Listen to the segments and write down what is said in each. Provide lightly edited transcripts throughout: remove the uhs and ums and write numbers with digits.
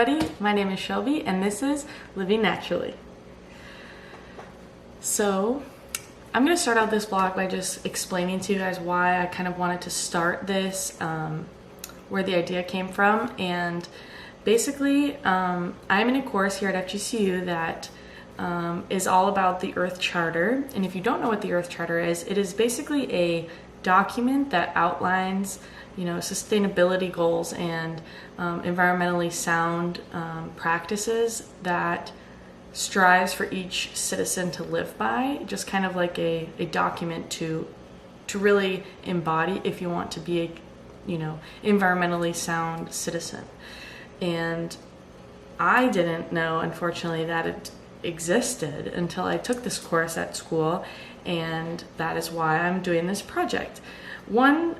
everybody. My name is Shelby and this is Living Naturally. So I'm going to start out this vlog by just explaining to you guys why I kind of wanted to start this, where the idea came from. And basically, I'm in a course here at FGCU that is all about the Earth Charter. And if you don't know what the Earth Charter is, it is basically a document that outlines sustainability goals and environmentally sound practices that strives for each citizen to live by, just kind of like a document to really embody if you want to be a environmentally sound citizen. And I didn't know, unfortunately, that it existed until I took this course at school, and that is why I'm doing this project. One,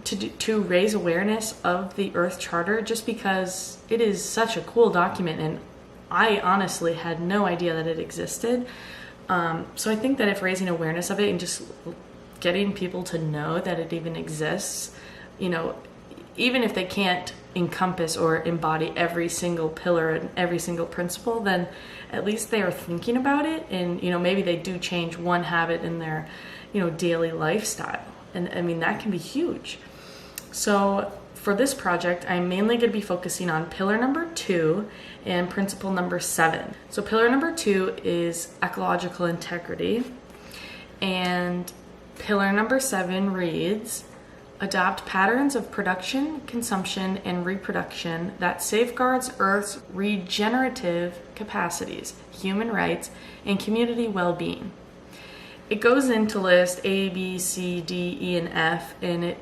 to raise awareness of the Earth Charter, just because it is such a cool document and I honestly had no idea that it existed. So I think that if raising awareness of it and just getting people to know that it even exists, even if they can't encompass or embody every single pillar and every single principle, then at least they are thinking about it, and maybe they do change one habit in their daily lifestyle. And I mean, that can be huge. So for this project, I'm mainly going to be focusing on pillar number 2 and principle number 7. So pillar number 2 is ecological integrity, and pillar number 7 reads, adopt patterns of production, consumption, and reproduction that safeguards Earth's regenerative capacities, human rights, and community well-being. It goes into list A, B, C, D, E, and F, and it,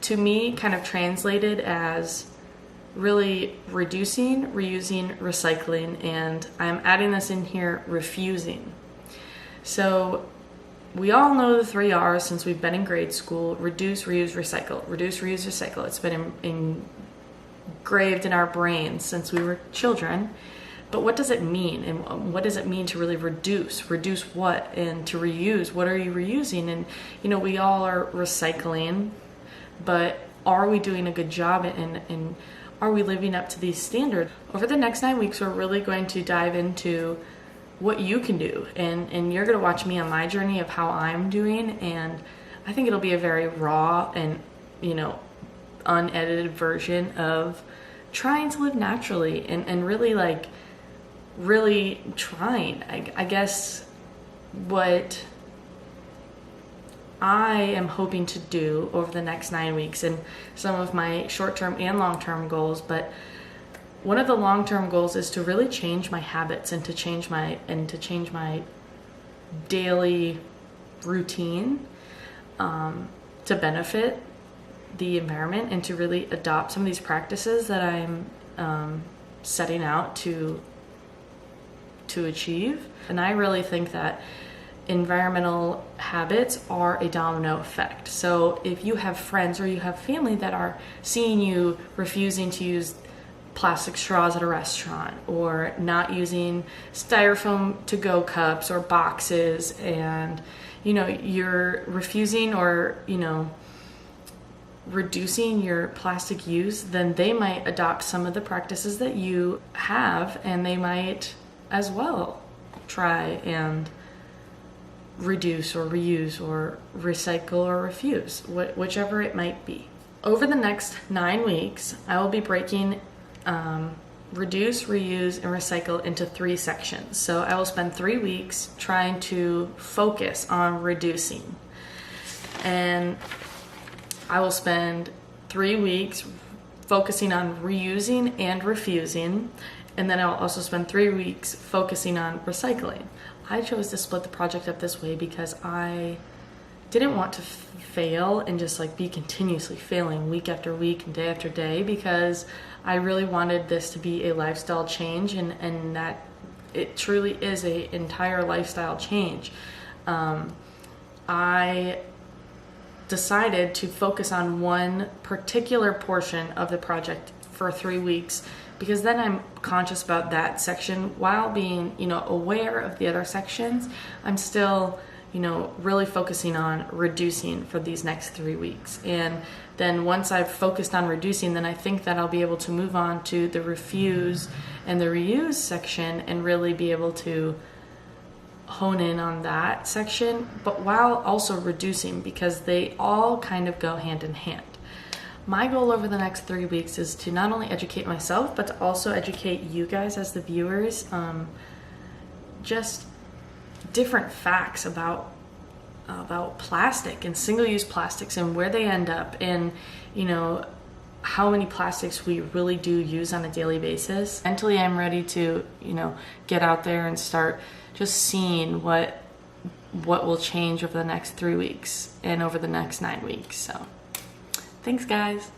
to me, kind of translated as really reducing, reusing, recycling, and I'm adding this in here, refusing. So we all know the 3 R's since we've been in grade school: reduce, reuse, recycle. Reduce, reuse, recycle. It's been engraved in our brains since we were children. But what does it mean? And what does it mean to really reduce? Reduce what? And to reuse, what are you reusing? And we all are recycling, but are we doing a good job, and are we living up to these standards? Over the next 9 weeks, we're really going to dive into what you can do, and you're going to watch me on my journey of how I'm doing, and I think it'll be a very raw and unedited version of trying to live naturally and really trying. I guess what I am hoping to do over the next 9 weeks, and some of my short-term and long-term goals, but one of the long-term goals is to really change my habits and to change my daily routine to benefit the environment, and to really adopt some of these practices that I'm setting out to achieve. And I really think that environmental habits are a domino effect. So if you have friends or you have family that are seeing you refusing to use plastic straws at a restaurant, or not using styrofoam to-go cups or boxes, and you're refusing or reducing your plastic use, then they might adopt some of the practices that you have, and they might as well try and reduce or reuse or recycle or refuse, whichever it might be. Over the next 9 weeks, I will be breaking reduce, reuse, and recycle into 3 sections. So I will spend 3 weeks trying to focus on reducing, and I will spend 3 weeks focusing on reusing and refusing, and then I'll also spend 3 weeks focusing on recycling. I chose to split the project up this way because I didn't want to fail and just be continuously failing week after week and day after day, because I really wanted this to be a lifestyle change, and that it truly is an entire lifestyle change. I decided to focus on one particular portion of the project for 3 weeks, because then I'm conscious about that section while being, aware of the other sections. I'm still, really focusing on reducing for these next 3 weeks. And then once I've focused on reducing, then I think that I'll be able to move on to the refuse and the reuse section and really be able to hone in on that section, but while also reducing, because they all kind of go hand in hand. My goal over the next 3 weeks is to not only educate myself, but to also educate you guys as the viewers, just different facts about plastic and single-use plastics and where they end up, and how many plastics we really do use on a daily basis. Mentally, I'm ready to get out there and start just seeing what will change over the next 3 weeks and over the next 9 weeks. So thanks, guys.